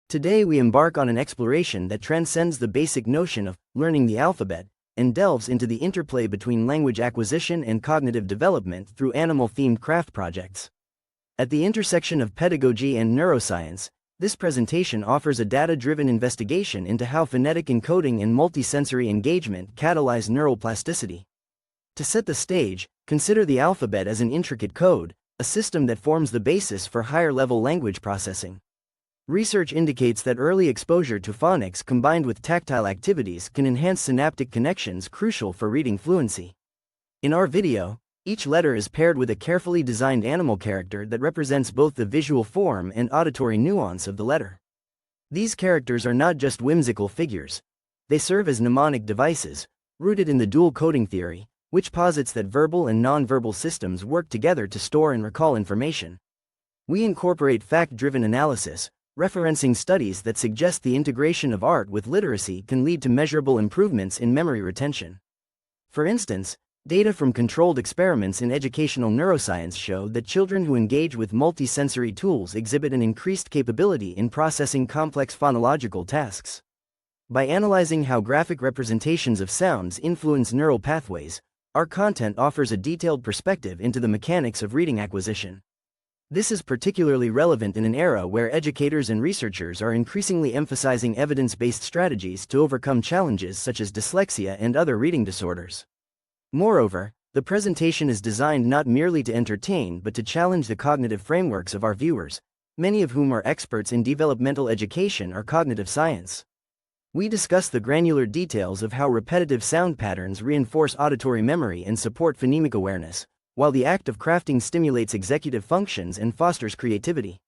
Today we embark on an exploration that transcends the basic notion of learning the alphabet and delves into the interplay between language acquisition and cognitive development through animal-themed craft projects. At the intersection of pedagogy and neuroscience, this presentation offers a data-driven investigation into how phonetic encoding and multisensory engagement catalyze neural plasticity. To set the stage, consider the alphabet as an intricate code, a system that forms the basis for higher-level language processing. Research indicates that early exposure to phonics combined with tactile activities can enhance synaptic connections crucial for reading fluency. In our video, each letter is paired with a carefully designed animal character that represents both the visual form and auditory nuance of the letter. These characters are not just whimsical figures. They serve as mnemonic devices, rooted in the dual coding theory, which posits that verbal and nonverbal systems work together to store and recall information. We incorporate fact-driven analysis, referencing studies that suggest the integration of art with literacy can lead to measurable improvements in memory retention. For instance, data from controlled experiments in educational neuroscience show that children who engage with multisensory tools exhibit an increased capability in processing complex phonological tasks. By analyzing how graphic representations of sounds influence neural pathways, our content offers a detailed perspective into the mechanics of reading acquisition. This is particularly relevant in an era where educators and researchers are increasingly emphasizing evidence-based strategies to overcome challenges such as dyslexia and other reading disorders. Moreover, the presentation is designed not merely to entertain but to challenge the cognitive frameworks of our viewers, many of whom are experts in developmental education or cognitive science. We discuss the granular details of how repetitive sound patterns reinforce auditory memory and support phonemic awareness, while the act of crafting stimulates executive functions and fosters creativity.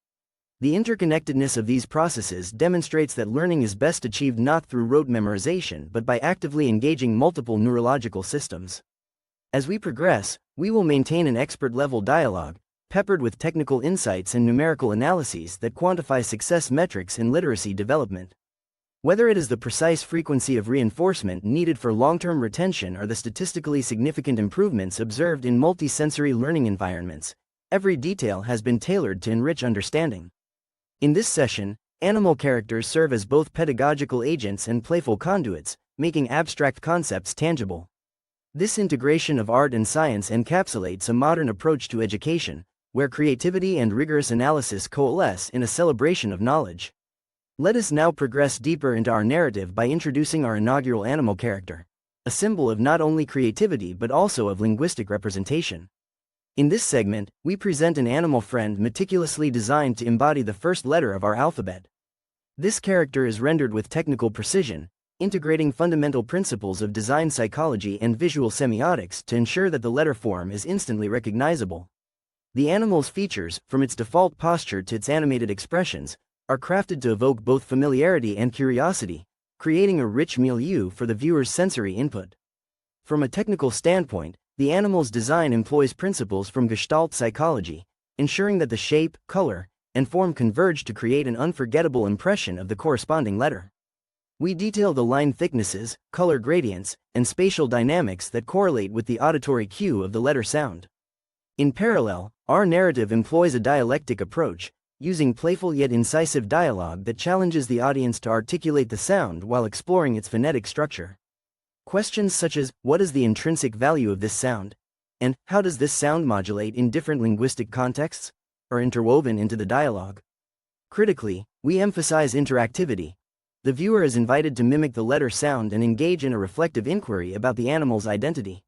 The interconnectedness of these processes demonstrates that learning is best achieved not through rote memorization but by actively engaging multiple neurological systems. As we progress, we will maintain an expert-level dialogue, peppered with technical insights and numerical analyses that quantify success metrics in literacy development. Whether it is the precise frequency of reinforcement needed for long-term retention or the statistically significant improvements observed in multisensory learning environments, every detail has been tailored to enrich understanding. In this session, animal characters serve as both pedagogical agents and playful conduits, making abstract concepts tangible. This integration of art and science encapsulates a modern approach to education, where creativity and rigorous analysis coalesce in a celebration of knowledge. Let us now progress deeper into our narrative by introducing our inaugural animal character, a symbol of not only creativity but also of linguistic representation. In this segment, we present an animal friend meticulously designed to embody the first letter of our alphabet. This character is rendered with technical precision, integrating fundamental principles of design psychology and visual semiotics to ensure that the letter form is instantly recognizable. The animal's features, from its default posture to its animated expressions, are crafted to evoke both familiarity and curiosity, creating a rich milieu for the viewer's sensory input. From a technical standpoint, the animal's design employs principles from Gestalt psychology, ensuring that the shape, color, and form converge to create an unforgettable impression of the corresponding letter. We detail the line thicknesses, color gradients, and spatial dynamics that correlate with the auditory cue of the letter sound. In parallel, our narrative employs a dialectic approach, using playful yet incisive dialogue that challenges the audience to articulate the sound while exploring its phonetic structure. Questions such as, what is the intrinsic value of this sound? And, how does this sound modulate in different linguistic contexts? Are interwoven into the dialogue. Critically, we emphasize interactivity. The viewer is invited to mimic the letter sound and engage in a reflective inquiry about the animal's identity.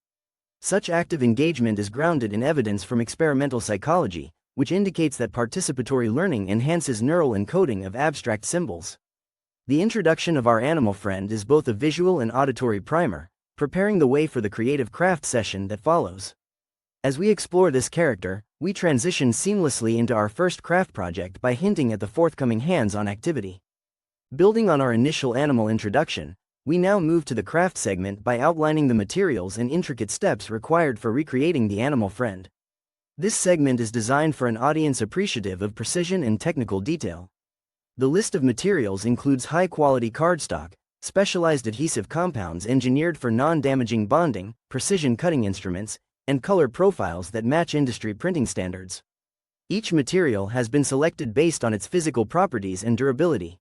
Such active engagement is grounded in evidence from experimental psychology, which indicates that participatory learning enhances neural encoding of abstract symbols. The introduction of our animal friend is both a visual and auditory primer, preparing the way for the creative craft session that follows. As we explore this character, we transition seamlessly into our first craft project by hinting at the forthcoming hands-on activity. Building on our initial animal introduction, we now move to the craft segment by outlining the materials and intricate steps required for recreating the animal friend. This segment is designed for an audience appreciative of precision and technical detail. The list of materials includes high-quality cardstock, specialized adhesive compounds engineered for non-damaging bonding, precision cutting instruments, and color profiles that match industry printing standards. Each material has been selected based on its physical properties and durability.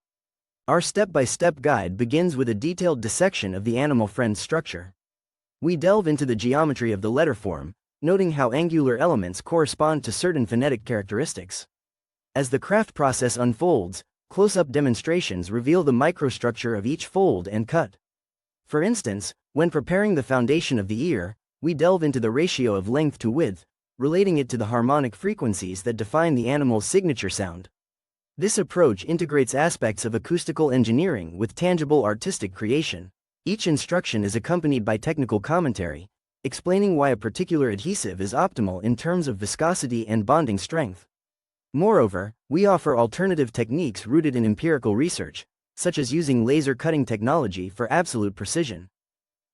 Our step-by-step guide begins with a detailed dissection of the animal friend's structure. We delve into the geometry of the letter form, noting how angular elements correspond to certain phonetic characteristics. As the craft process unfolds, close-up demonstrations reveal the microstructure of each fold and cut. For instance, when preparing the foundation of the ear, we delve into the ratio of length to width, relating it to the harmonic frequencies that define the animal's signature sound. This approach integrates aspects of acoustical engineering with tangible artistic creation. Each instruction is accompanied by technical commentary, explaining why a particular adhesive is optimal in terms of viscosity and bonding strength. Moreover, we offer alternative techniques rooted in empirical research, such as using laser cutting technology for absolute precision.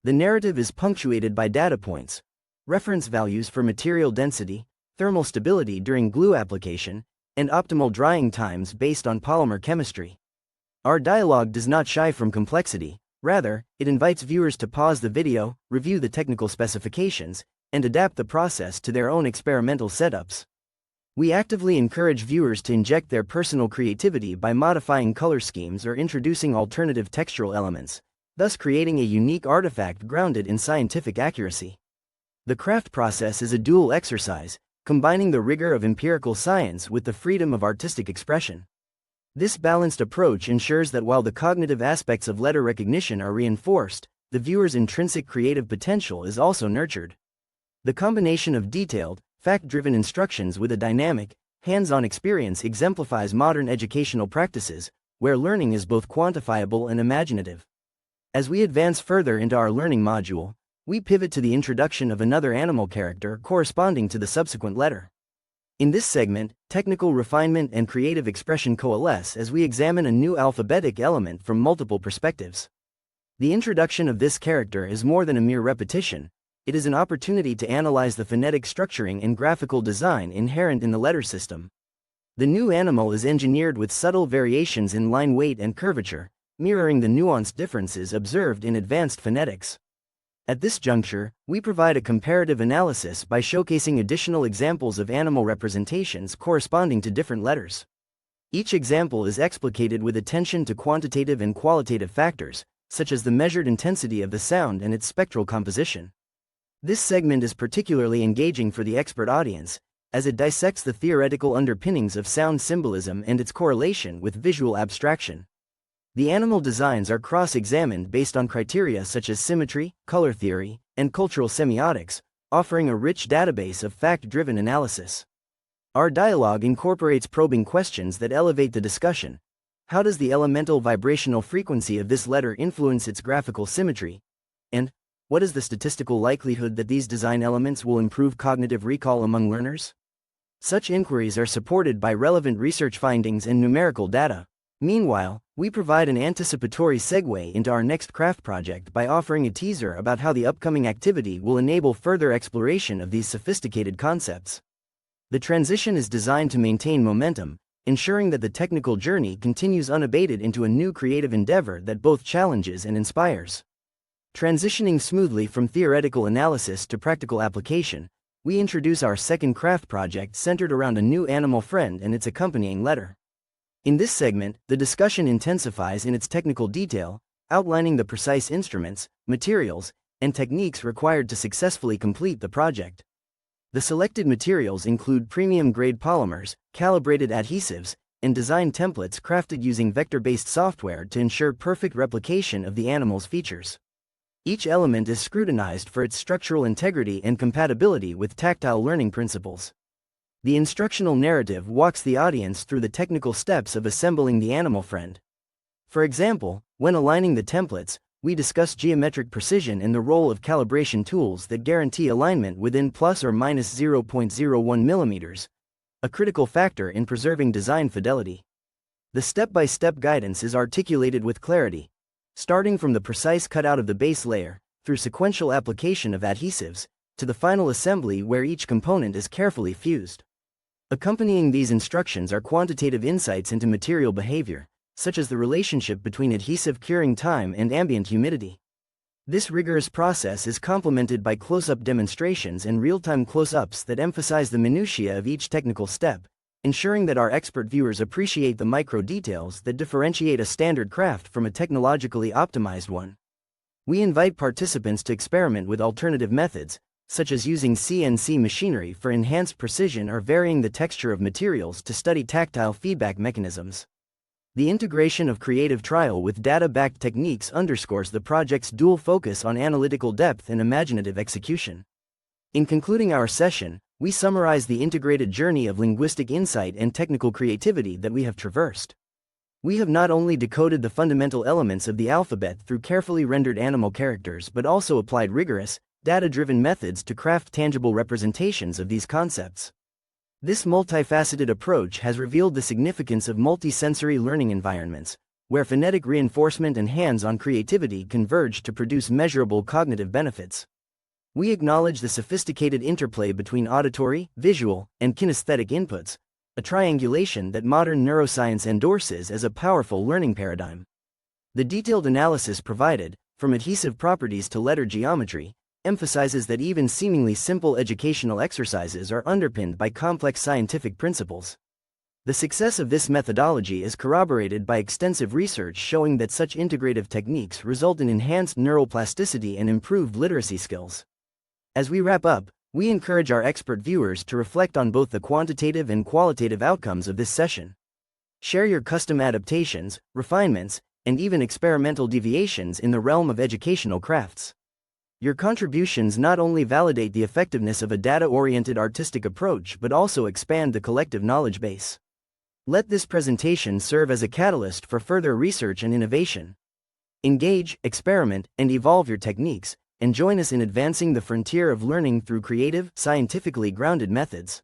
The narrative is punctuated by data points, reference values for material density, thermal stability during glue application, and optimal drying times based on polymer chemistry. Our dialogue does not shy from complexity, rather, it invites viewers to pause the video, review the technical specifications, and adapt the process to their own experimental setups. We actively encourage viewers to inject their personal creativity by modifying color schemes or introducing alternative textural elements, thus creating a unique artifact grounded in scientific accuracy. The craft process is a dual exercise, combining the rigor of empirical science with the freedom of artistic expression. This balanced approach ensures that while the cognitive aspects of letter recognition are reinforced, the viewer's intrinsic creative potential is also nurtured. The combination of detailed, fact-driven instructions with a dynamic, hands-on experience exemplifies modern educational practices, where learning is both quantifiable and imaginative. As we advance further into our learning module, we pivot to the introduction of another animal character corresponding to the subsequent letter. In this segment, technical refinement and creative expression coalesce as we examine a new alphabetic element from multiple perspectives. The introduction of this character is more than a mere repetition, it is an opportunity to analyze the phonetic structuring and graphical design inherent in the letter system. The new animal is engineered with subtle variations in line weight and curvature, mirroring the nuanced differences observed in advanced phonetics. At this juncture, we provide a comparative analysis by showcasing additional examples of animal representations corresponding to different letters. Each example is explicated with attention to quantitative and qualitative factors, such as the measured intensity of the sound and its spectral composition. This segment is particularly engaging for the expert audience, as it dissects the theoretical underpinnings of sound symbolism and its correlation with visual abstraction. The animal designs are cross-examined based on criteria such as symmetry, color theory, and cultural semiotics, offering a rich database of fact-driven analysis. Our dialogue incorporates probing questions that elevate the discussion. How does the elemental vibrational frequency of this letter influence its graphical symmetry? And, what is the statistical likelihood that these design elements will improve cognitive recall among learners? Such inquiries are supported by relevant research findings and numerical data. Meanwhile, we provide an anticipatory segue into our next craft project by offering a teaser about how the upcoming activity will enable further exploration of these sophisticated concepts. The transition is designed to maintain momentum, ensuring that the technical journey continues unabated into a new creative endeavor that both challenges and inspires. Transitioning smoothly from theoretical analysis to practical application, we introduce our second craft project centered around a new animal friend and its accompanying letter. In this segment, the discussion intensifies in its technical detail, outlining the precise instruments, materials, and techniques required to successfully complete the project. The selected materials include premium-grade polymers, calibrated adhesives, and design templates crafted using vector-based software to ensure perfect replication of the animal's features. Each element is scrutinized for its structural integrity and compatibility with tactile learning principles. The instructional narrative walks the audience through the technical steps of assembling the animal friend. For example, when aligning the templates, we discuss geometric precision and the role of calibration tools that guarantee alignment within plus or minus 0.01 mm, a critical factor in preserving design fidelity. The step-by-step guidance is articulated with clarity, starting from the precise cutout of the base layer, through sequential application of adhesives, to the final assembly where each component is carefully fused. Accompanying these instructions are quantitative insights into material behavior, such as the relationship between adhesive curing time and ambient humidity. This rigorous process is complemented by close-up demonstrations and real-time close-ups that emphasize the minutiae of each technical step, ensuring that our expert viewers appreciate the micro details that differentiate a standard craft from a technologically optimized one. We invite participants to experiment with alternative methods, such as using CNC machinery for enhanced precision or varying the texture of materials to study tactile feedback mechanisms. The integration of creative trial with data-backed techniques underscores the project's dual focus on analytical depth and imaginative execution. In concluding our session, we summarize the integrated journey of linguistic insight and technical creativity that we have traversed. We have not only decoded the fundamental elements of the alphabet through carefully rendered animal characters but also applied rigorous, data-driven methods to craft tangible representations of these concepts. This multifaceted approach has revealed the significance of multisensory learning environments, where phonetic reinforcement and hands-on creativity converge to produce measurable cognitive benefits. We acknowledge the sophisticated interplay between auditory, visual, and kinesthetic inputs, a triangulation that modern neuroscience endorses as a powerful learning paradigm. The detailed analysis provided, from adhesive properties to letter geometry, emphasizes that even seemingly simple educational exercises are underpinned by complex scientific principles. The success of this methodology is corroborated by extensive research showing that such integrative techniques result in enhanced neuroplasticity and improved literacy skills. As we wrap up, we encourage our expert viewers to reflect on both the quantitative and qualitative outcomes of this session. Share your custom adaptations, refinements, and even experimental deviations in the realm of educational crafts. Your contributions not only validate the effectiveness of a data-oriented artistic approach but also expand the collective knowledge base. Let this presentation serve as a catalyst for further research and innovation. Engage, experiment, and evolve your techniques, and join us in advancing the frontier of learning through creative, scientifically grounded methods.